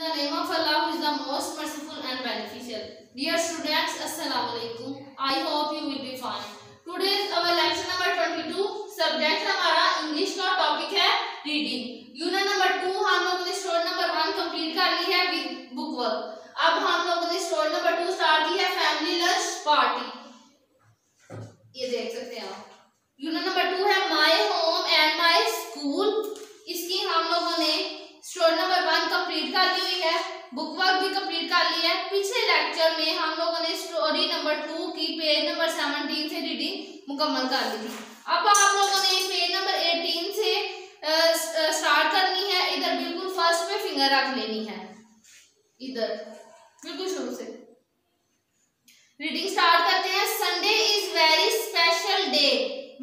the name of Allah who is the most merciful and beneficial. Dear students, Assalamu alaikum. I hope you will be fine. Today is our lecture number 22. Subject हमारा English का topic है reading. Unit number 2 हम लोगों ने story number 1 complete कर ली है with book work. अब हम लोगों ने स्टोरी नंबर 2 स्टार्ट की है फैमिली लंच पार्टी. ये देख सकते हैं आप. यूनिट नंबर 2 है my home and my school. इसकी हम लोगों ने स्टोरी नंबर 1 कंप्लीट कर ली हुई है, बुक वर्क भी कंप्लीट कर ली है. पिछले लेक्चर में हम लोगों ने स्टोरी नंबर 2 की पेज नंबर 17 से रीडिंग मुकम्मल कर ली थी. अब आप लोगों ने पेज नंबर 18 से स्टार्ट करनी है. इधर बिल्कुल फर्स्ट पे फिंगर रख लेनी है, इधर बिल्कुल शुरू से रीडिंग स्टार्ट करते हैं. Sunday is very special day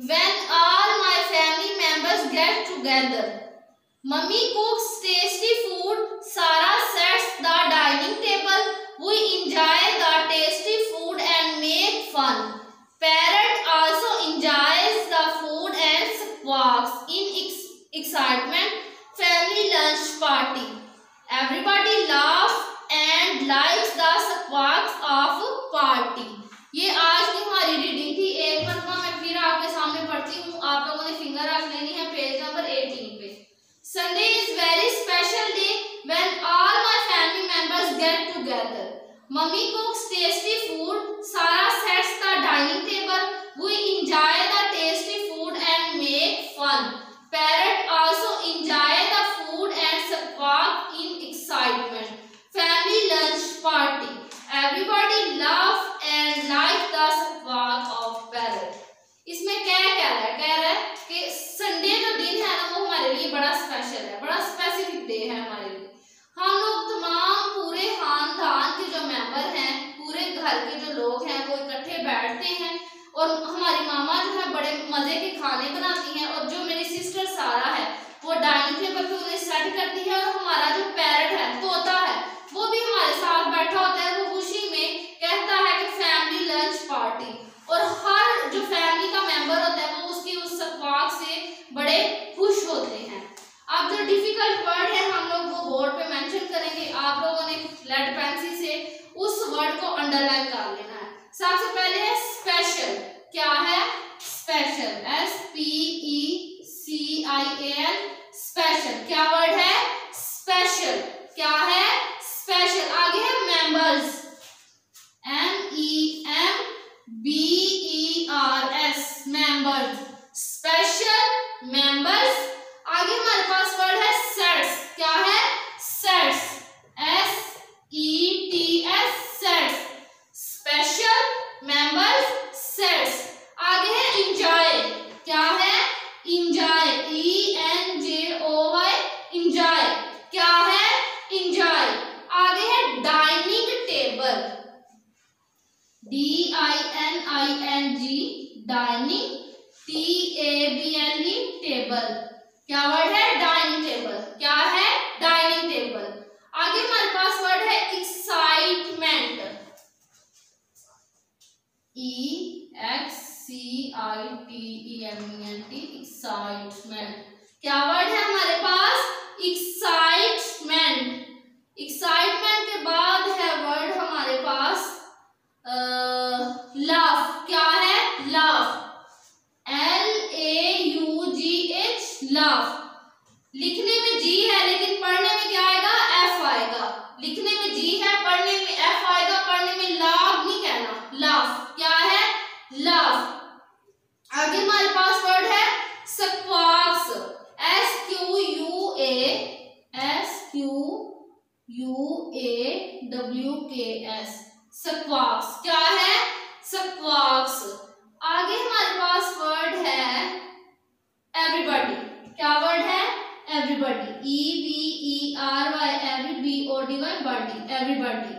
when all my family members get together. Mummy cooks tasty food. Sarah sets the dining table. We enjoy the tasty food and make fun. Parrot also enjoys the food and squawks in excitement. Family lunch party. Everybody laughs and likes the squawks of party. ये आज की हमारी reading थी. एक मरतबा मैं फिर आपके सामने पढ़ती हूँ. आप लोगों ने फिंगर रख लेनी है पेज नंबर 18 पे. Sunday is very special day when all my family members get together. Mummy cooks tasty food. Sarah sets the dining table. We enjoy the tasty food and make fun. Parrot also enjoy the food and squawk in excitement. Family lunch party. Everybody laugh and like the squawk of parrot. इसमें क्या कह रहा है कि Sunday जो दिन है ना वो हमारे लिए बड़ा स्पेशल है, बड़ा स्पेसिफिक डे है हमारे लिए. हम लोग तमाम पूरे खानदान के जो मेंबर हैं, पूरे घर के जो लोग हैं वो इकट्ठे बैठते हैं और हमारी मामा जो है बड़े मजे के खाने बनाती हैं और जो मेरी सिस्टर सारा है वो डाइनिंग टेबल पे उन्हें सेट करती है और हमारा जो पैरट है, तोता है, वो भी हमारे साथ बैठा होता है. वो खुशी में कहता है कि फैमिली लंच पार्टी. और हर जो फैमिली का मेंबर होता है वो उसकी उस स्क्वाक से बड़े खुश होते हैं. अब जो डिफिकल्ट वर्ड है हम लोग वो बोर्ड पे मेंशन करेंगे. आप लोगों ने लेड पेंसिल से उस वर्ड को अंडरलाइन कर लेना है. सबसे पहले है स्पेशल. क्या है स्पेशल? SPECIAL special. क्या वर्ड है? स्पेशल. क्या है? स्पेशल. आगे है members. MEMBERS members. Special members. आगे हमारे पास वर्ड है सेट्स. क्या है? Sets. SETS sets. Special members sets. आगे है इंजॉय. क्या है? इंजॉय. ENJOY enjoy. क्या है? इंजॉय. आगे है dining table. DINING dining. TABLE table. क्या वर्ड है? Dining table. क्या है? Dining table. आगे हमारे पास वर्ड है एक्साइटमेंट. EXCITEMENT excitement. क्या वर्ड है हमारे पास? एक्साइटमेंट. एक्साइटमेंट के बाद है वर्ड हमारे पास लाफ. क्या है? लाफ. LAUGH laugh. लिखने में जी है लेकिन पढ़ने में क्या आएगा? F आएगा. लिखने में जी है, पढ़ने में F आएगा. पढ़ने में लाफ नहीं कहना, लाफ. क्या है? लाफ. आगे हमारे पास वर्ड है स्क्वाक्स. SQUAWKS स्क्वाक्स. क्या है? स्क्वाक्स. आगे हमारे पास वर्ड है एवरीबॉडी. क्या वर्ड है? Everybody. EVERY EVERYBODY body. Everybody.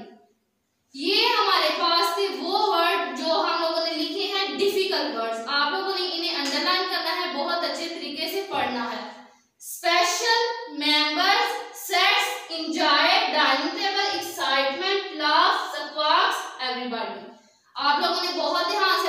ये हमारे पास थे वो वर्ड जो हम लोगों ने लिखे हैं डिफिकल्ट वर्ड्स. आप लोगों ने इन्हें अंडरलाइन करना है, बहुत अच्छे तरीके से पढ़ना है. Special, members, sets, enjoy, dining table, excitement, laugh, squawks, everybody. आप लोगों ने बहुत ध्यान